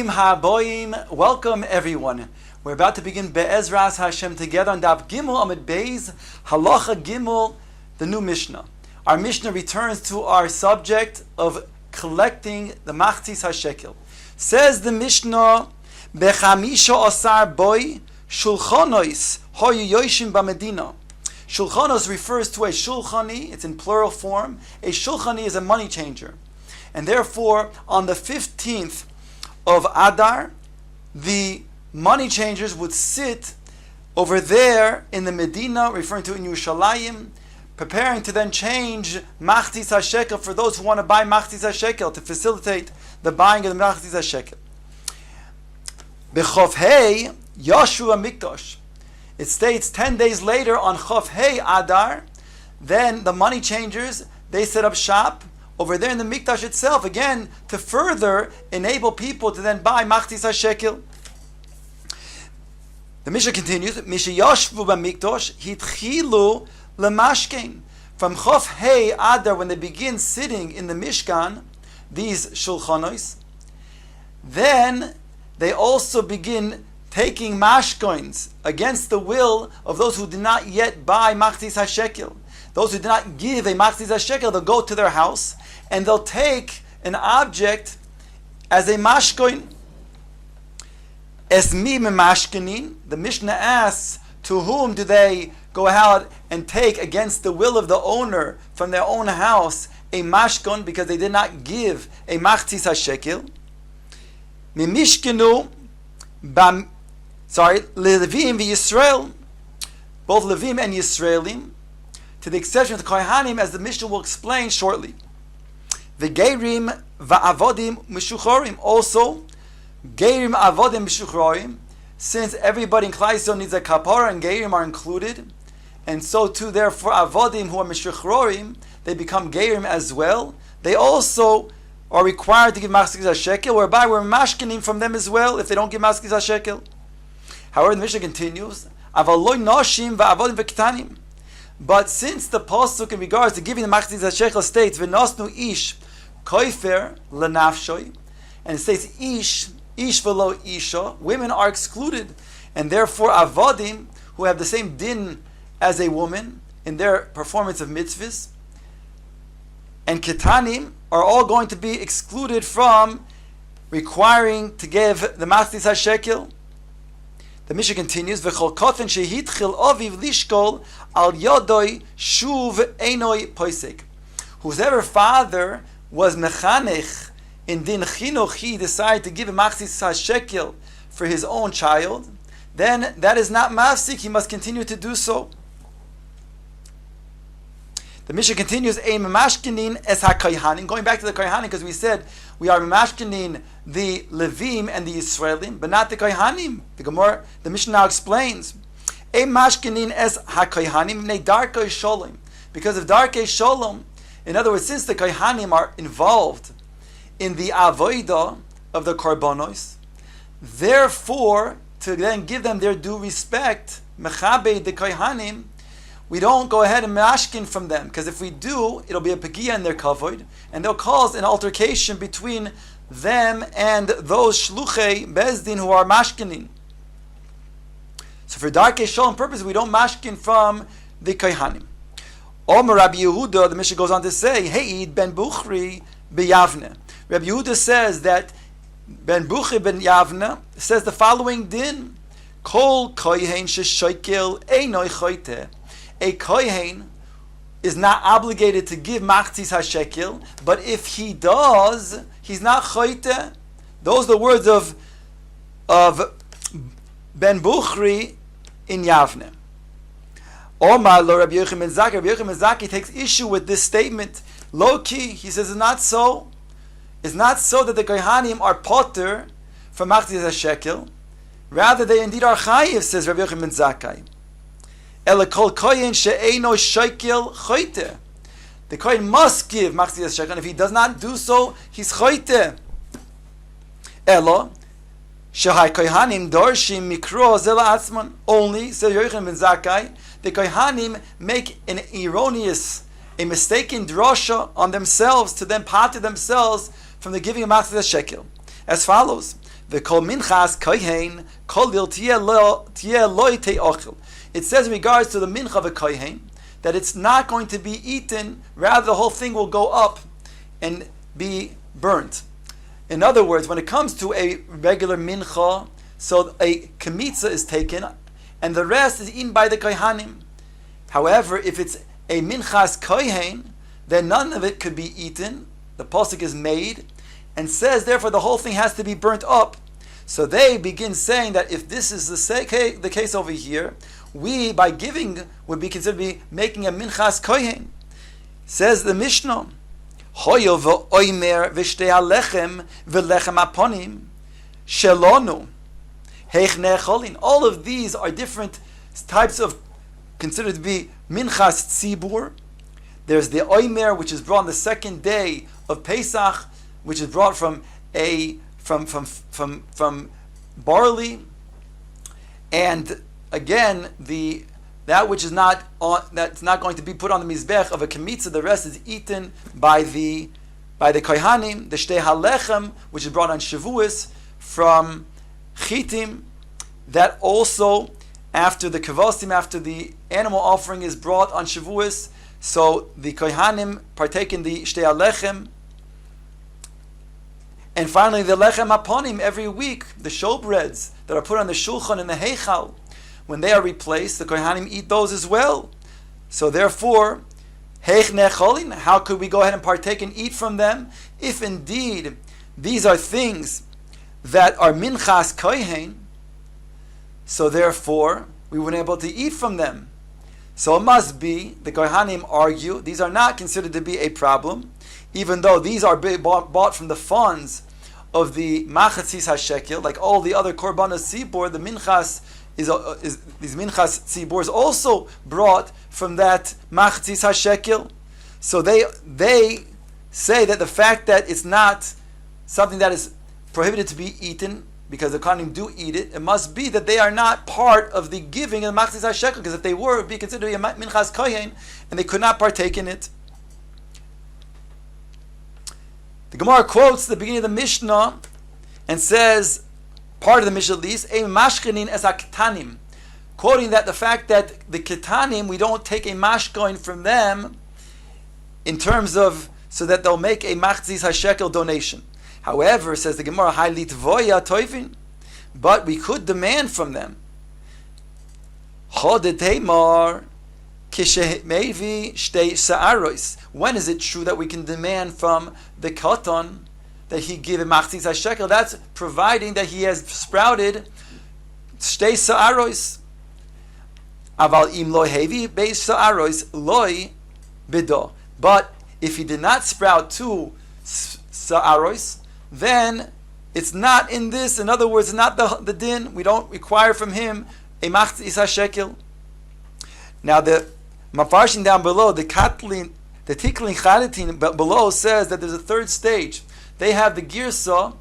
Bruchim ha'aboyim, welcome everyone. We're about to begin Be'ezras Hashem together on Daf Gimel Amud Beis, Halacha Gimel, the new Mishnah. Our Mishnah returns to our subject of collecting the Machzis HaShekel. Says the Mishnah, Bechamisha Asar Boy, Shulchanois, Hoyu Yoshim B'Medina. Shulchanos refers to a shulchani, it's in plural form. A shulchani is a money changer. And therefore, on the 15th of Adar, the money changers would sit over there in the Medina, referring to in Yerushalayim, preparing to then change Machzis HaShekel for those who want to buy Machzis HaShekel, to facilitate the buying of the Machzis HaShekel. B'chof Hei, Yashu HaMikdash. It states 10 days later on Chof Hei Adar, then the money changers, they set up shop over there in the Mikdash itself, again, to further enable people to then buy Machzis HaShekel. The Mishnah continues, Misha Yashvu B'Mikdash, Hitchilu L'Mashkein. From Chof Hei Adar, when they begin sitting in the Mishkan, these Shulchanos, then they also begin taking mashkoins against the will of those who did not yet buy Machzis HaShekel. Those who did not give a Machzis HaShekel, they'll go to their house and they'll take an object as a mashkoin. Esmi memashkenin. The Mishnah asks, to whom do they go out and take against the will of the owner from their own house a mashkon because they did not give a Machzis HaShekel? Mimishkenu bam. Levim v'Yisrael, both Levim and Yisraelim, to the exception of the Kohanim, as the Mishnah will explain shortly. V'Geirim v'Avodim Mishuchorim, also Geirim Avodim Mishuchorim, since everybody in Klal Yisrael needs a kapara and Geirim are included, and so too therefore Avodim who are Mishuchorim, they become Geirim as well. They also are required to give Machzis HaShekel, whereby we're mashkenim from them as well if they don't give Machzis HaShekel. However, the Mishnah continues, but since the pasuk in regards to giving the Machzis HaShekel states, V'nosnu ish koifer lenafshoi, and it states ish v'lo isha, women are excluded, and therefore avodim, who have the same din as a woman in their performance of mitzvahs, and ketanim are all going to be excluded from requiring to give the Machzis HaShekel. The Mishnah continues, V'chol kofen shehitchil aviv lishkol al yodoi shuv einoi poisek. Whoever father was mechanech in din chinuch, he decided to give a Machzis HaShekel for his own child, then that is not mafsik, he must continue to do so. The Mishnah continues, Ein memashkenin es ha-kohanim, going back to the kohanim, because we said we are memashkenin the Levim and the Yisraelim, but not the kohanim. The Mishnah now explains, Ein mashkenin es ha-kohanim ne darkei sholem, because of darkei sholem. In other words, since the kohanim are involved in the avodah of the korbanos, therefore, to then give them their due respect, mechabed the kohanim, we don't go ahead and mashkin from them, because if we do, it'll be a pegia in their kavod, and they'll cause an altercation between them and those shluchei bezdin who are mashkinin. So for darkei shalom purpose, we don't mashkin from the kohanim. Omer Rabbi Yehuda, the Mishnah goes on to say, Heid ben Buchri b'Yavne. Rabbi Yehuda says that ben Buchri ben Yavne says the following din: Kol kohen sheshoikel einoi choite. A kohen is not obligated to give Machzis HaShekel, but if he does, he's not choite. Those are the words of Ben Buchri in Yavne. Omar lo Rabbi Yochanan ben Zakkai. Rabbi Yochanan ben Zakkai takes issue with this statement. Low-key, he says it's not so. It's not so that the kohanim are potter from Machzis HaShekel. Rather, they indeed are chayiv, says Rabbi Yochanan ben Zakkai. The kohen must give Machzis HaShekel, and if he does not do so, he's choite. Elo, shehai kohanim dorshim mikro zela atzman. Only, says Yochanan ben Zakkai, the kohanim make an erroneous, a mistaken drasha on themselves to then pater themselves from the giving of Machzis HaShekel. As follows: The kol minchas kohen kol dil tieh loy te'ochel. It says in regards to the mincha of a kohen that it's not going to be eaten, rather the whole thing will go up and be burnt. In other words, when it comes to a regular mincha, so a kemitza is taken and the rest is eaten by the kohanim. However, if it's a minchas kohen, then none of it could be eaten. The pasuk is made and says, therefore, the whole thing has to be burnt up. So they begin saying that if this is the case over here, we, by giving, would be considered to be making a minchas kohen. Says the Mishnah, Hoyo v'oimer v'shtei halechem v'lechem aponim shelonu heich necholin. All of these are different types of considered to be minchas tzibur. There's the oimer, which is brought on the second day of Pesach, which is brought from barley, and again that which is not on, that's not going to be put on the mizbech of a kemitza. The rest is eaten by the kohanim. The shtei halechem, which is brought on Shavuos from chitim, that also after the kavosim, after the animal offering is brought on Shavuos, so the kohanim partake in the shtei halechem. And finally, the lechem aponim, every week, the showbreads that are put on the shulchan and the heichal, when they are replaced, the kohanim eat those as well. So therefore, heich necholin, how could we go ahead and partake and eat from them? If indeed these are things that are minchas kohen, so therefore we wouldn't be able to eat from them. So it must be, the kohanim argue, these are not considered to be a problem, even though these are bought from the funds of the machatzis hashekel, like all the other korbanos tzibur. The minchas is these minchas tzibur is also brought from that machatzis hashekel. So they say that the fact that it's not something that is prohibited to be eaten, because the kohanim do eat it, it must be that they are not part of the giving of the machatzis hashekel, because if they were, it would be considered to be a minchas kohen, and they could not partake in it. The Gemara quotes the beginning of the Mishnah and says, part of the Mishnah at least, "Ein mashkenin es haktanim," quoting that the fact that the ketanim, we don't take a mashkoin from them in terms of, so that they'll make a machzis hashekel donation. However, says the Gemara, "Hai litvoya toivin," but we could demand from them. Chodet heimar kishemevi shtei sa'aros. When is it true that we can demand from the katan that he give a machzis hashekel? That's providing that he has sprouted shtei sa'aros. Aval im lo hevi beis sa'aros loy bido. But if he did not sprout two sa'aros, then it's not in this. In other words, not the din. We don't require from him a machzis hashekel. Now the mafarshing down below, the tiklin chadatin below says that there's a third stage. They have the girsa.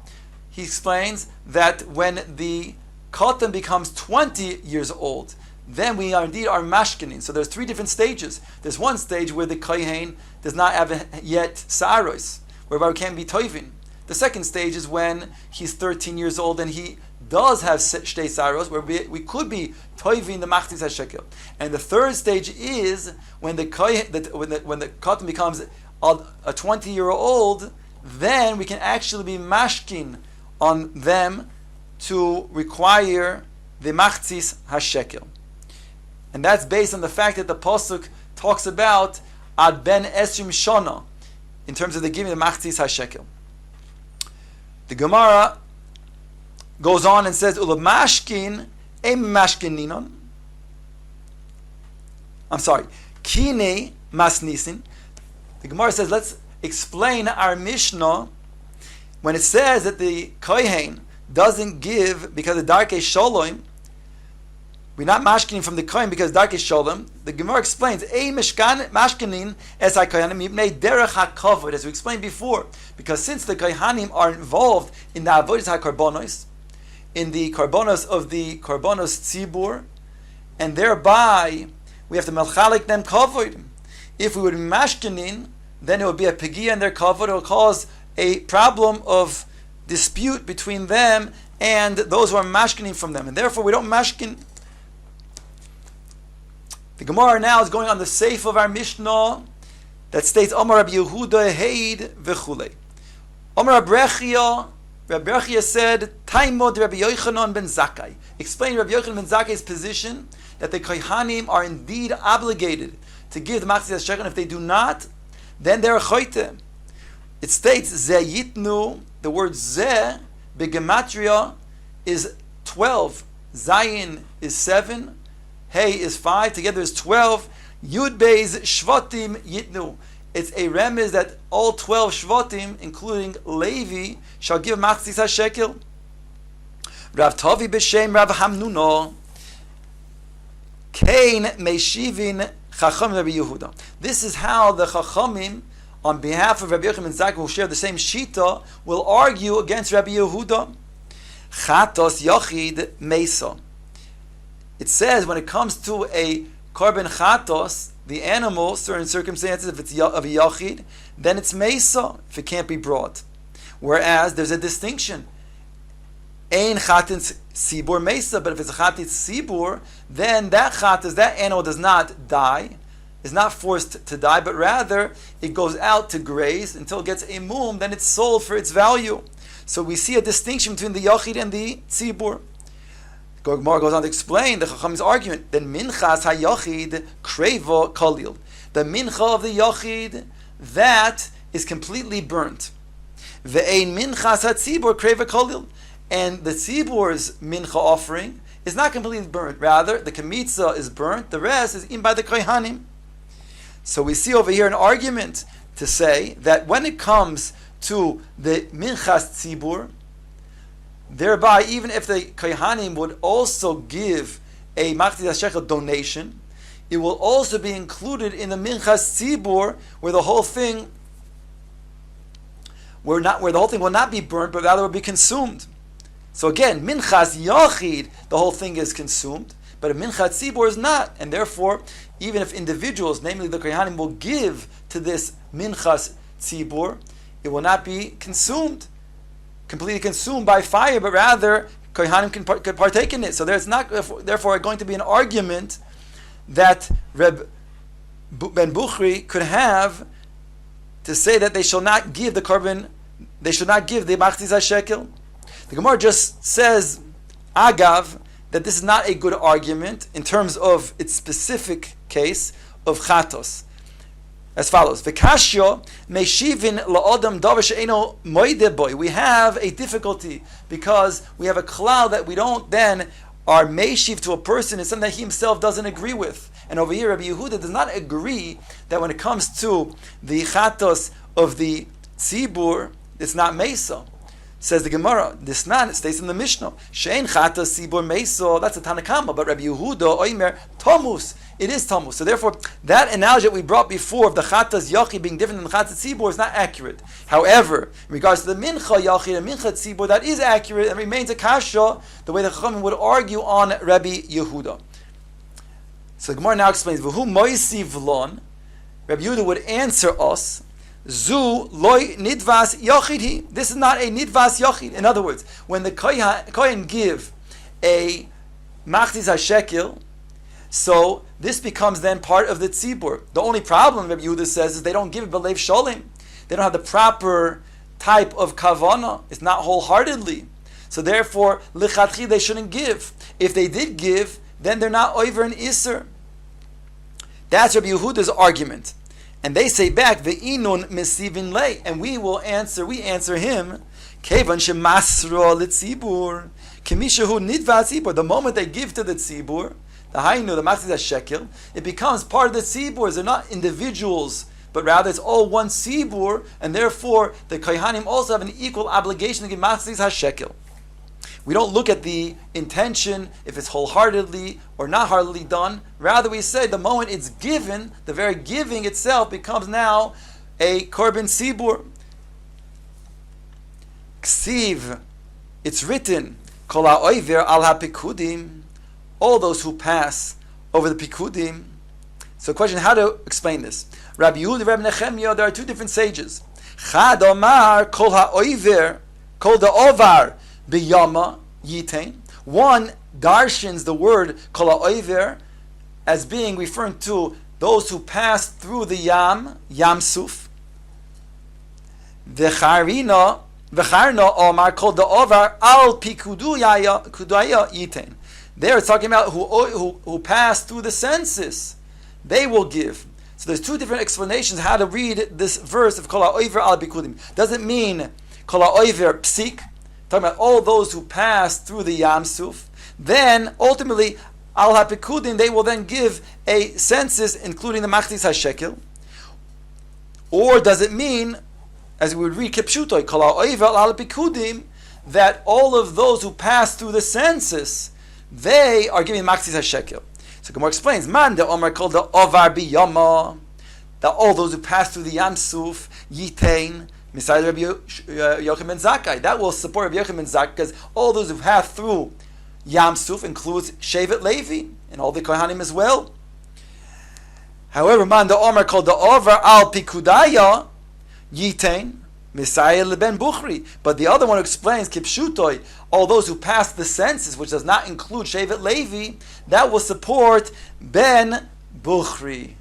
He explains that when the katan becomes 20 years old, then we are indeed are mashkenin. So there's three different stages. There's one stage where the kohen does not have yet sa'aros, whereby we can be toivin. The second stage is when he's 13 years old and he does have shtei saros, where we could be toivin the machzis hashekel. And the third stage is when the katan becomes a 20-year-old, then we can actually be mashkin on them to require the machzis hashekel. And that's based on the fact that the pasuk talks about ad ben esrim shana in terms of the giving the machzis hashekel. The Gemara goes on and says, "Ulamashkin em mashkininon." I'm sorry, kine masnisin. The Gemara says, let's explain our Mishnah when it says that the kohen doesn't give because of darkei shalom. We're not mashkinin from the kohen because darkei shalom. The Gemara explains, "Ei mashkinin es hakohanim yibnei derech hakavod," as we explained before, because since the kohanim are involved in the avodas hakarbonos, in the karbonos of the karbonos tzibur, and thereby we have to melchalik them kavod. If we would be mashkinin, then it would be a pegia in their kavod. It will cause a problem of dispute between them and those who are mashkinim from them. And therefore we don't mashkin. The Gemara now is going on the seif of our Mishnah that states Omar Rabbi Yehuda Heid v'chulei. Omar Rabbi Rechia said, Taimod Rabbi Yochanan ben Zakkai. Explain Rabbi Yochanan ben Zakkai's position that the Kohanim are indeed obligated to give the Masechet Shekalim. If they do not, then they're a choite. It states, Ze yitnu, the word Ze, begematria, is 12. Zayin is 7. Hey is 5. Together is 12. Yud Beis Shvatim Yitnu. It's a remez that all 12 Shvatim, including Levi, shall give Masechet Shekel. Rav Tavi b'shem Rav Hamnuna. Kain Meishivin Chacham Rabbi Yehuda. This is how the Chachamim, on behalf of Rabbi Yochanan ben Zakkai, who share the same shita, will argue against Rabbi Yehuda. Chatos Yachid Meisa. It says when it comes to a korban chatos, the animal, certain circumstances, if it's of a yachid, then it's meisa, if it can't be brought. Whereas there's a distinction. Ein chatin sibur meisa, but if it's a chatin sibur, then that chatas, that animal does not die, is not forced to die, but rather it goes out to graze until it gets a mum, then it's sold for its value. So we see a distinction between the yachid and the sibur. Gemara goes on to explain the Chacham's argument. Then minchas hayachid kreva kalil. The mincha of the yachid, that is completely burnt. Ve'ein minchas hatzibur kreva kalil. And the tzibur's mincha offering is not completely burnt. Rather, the kemitza is burnt. The rest is eaten by the kohanim. So we see over here an argument to say that when it comes to the minchas tzibur, thereby, even if the kohanim would also give a Masechet Shekel donation, it will also be included in the minchas tzibur, where the whole thing, where the whole thing will not be burnt, but rather will be consumed. So again, minchas yachid, the whole thing is consumed, but a minchas tzibur is not, and therefore, even if individuals, namely the kohanim, will give to this minchas tzibur, it will not be consumed, completely consumed by fire, but rather kohanim can partake in it. So there's not, therefore, going to be an argument that Reb Ben Bukhri could have to say that they shall not give the korban, they should not give the Masechet Shekel. The Gemara just says, agav, that this is not a good argument in terms of its specific case of chatos. As follows: V'kashyo meishivin la'odam davar she'eno moide boy. We have a difficulty because we have a cloud that we don't then are meishiv to a person is something that he himself doesn't agree with. And over here, Rabbi Yehuda does not agree that when it comes to the chatos of the tzibur, it's not mesa. Says the Gemara, this man, it states in the Mishnah, she'en chatos tzibur mesa. That's a Tanakama, but Rabbi Yehuda oimer tomus. It is tamus. So therefore, that analogy that we brought before of the chatas yachi being different than the chatas tzibur is not accurate. However, in regards to the mincha yachi and mincha tzibur, that is accurate and remains a kasha, the way the Chachamim would argue on Rabbi Yehuda. So the Gemara now explains, V'hu moisiv lon, Rabbi Yehuda would answer us, Zu loy nidvas yachid. This is not a nidvas yachid. In other words, when the kohen give a Masechet Shekel, so this becomes then part of the tzibur. The only problem, Rabbi Yehuda says, is they don't give it b'leiv sholim. They don't have the proper type of kavana. It's not wholeheartedly. So therefore, lichatchi they shouldn't give. If they did give, then they're not over an iser. That's Rabbi Yehuda's argument. And they say back, ve'inun mesivin lei, and we answer him, kevan shemasro litzibur, kimishahu nidva tzibur. The moment they give to the tzibur, the Hainu, the Masechet Shekel, it becomes part of the tzibur. They're not individuals, but rather it's all one tzibur, and therefore the kohanim also have an equal obligation to give Masechet Shekel. We don't look at the intention, if it's wholeheartedly or not heartedly done. Rather, we say the moment it's given, the very giving itself becomes now a korban tzibur. Ksiv, it's written, kol ha'oiver al ha'pikudim, all those who pass over the pikudim. So, question: how to explain this? Rabbi Yehuda, Rabbi Nechemia, there are two different sages. Chad Omar kol ha'oiver, kol da'ovar biyama yitain. One darshins the word kol ha'over as being referring to those who passed through the Yam Suf. V'charna omar kol da'ovar al pikudaya yitain. There it's talking about who passed through the census. They will give. So there's two different explanations how to read this verse of kol ha'over al pikudim. Does it mean kol ha'over psik, talking about all those who passed through the Yam Suf? Then ultimately al ha'pikudim, they will then give a census including the machzis hashekel. Or does it mean, as we would read kipshutoy kol ha'over al ha'pikudim, that all of those who passed through the census, they are giving machzis hashekel? So Gemara explains, man the Omer called the Ovar biyama, that all those who pass through the Yam Suf, yitain, misayed Rabbi Yochanan ben Zakkai. That will support Rabbi Yochanan ben Zakkai, because all those who pass through Yam Suf includes Shevet Levi, and all the Kohanim as well. However, man the Omer called the Ovar al Pikudaya, yitain, Messiah leben Bukhri. But the other one explains Kipshutoy, all those who passed the census, which does not include Shevet Levi, that will support Ben Bukhri.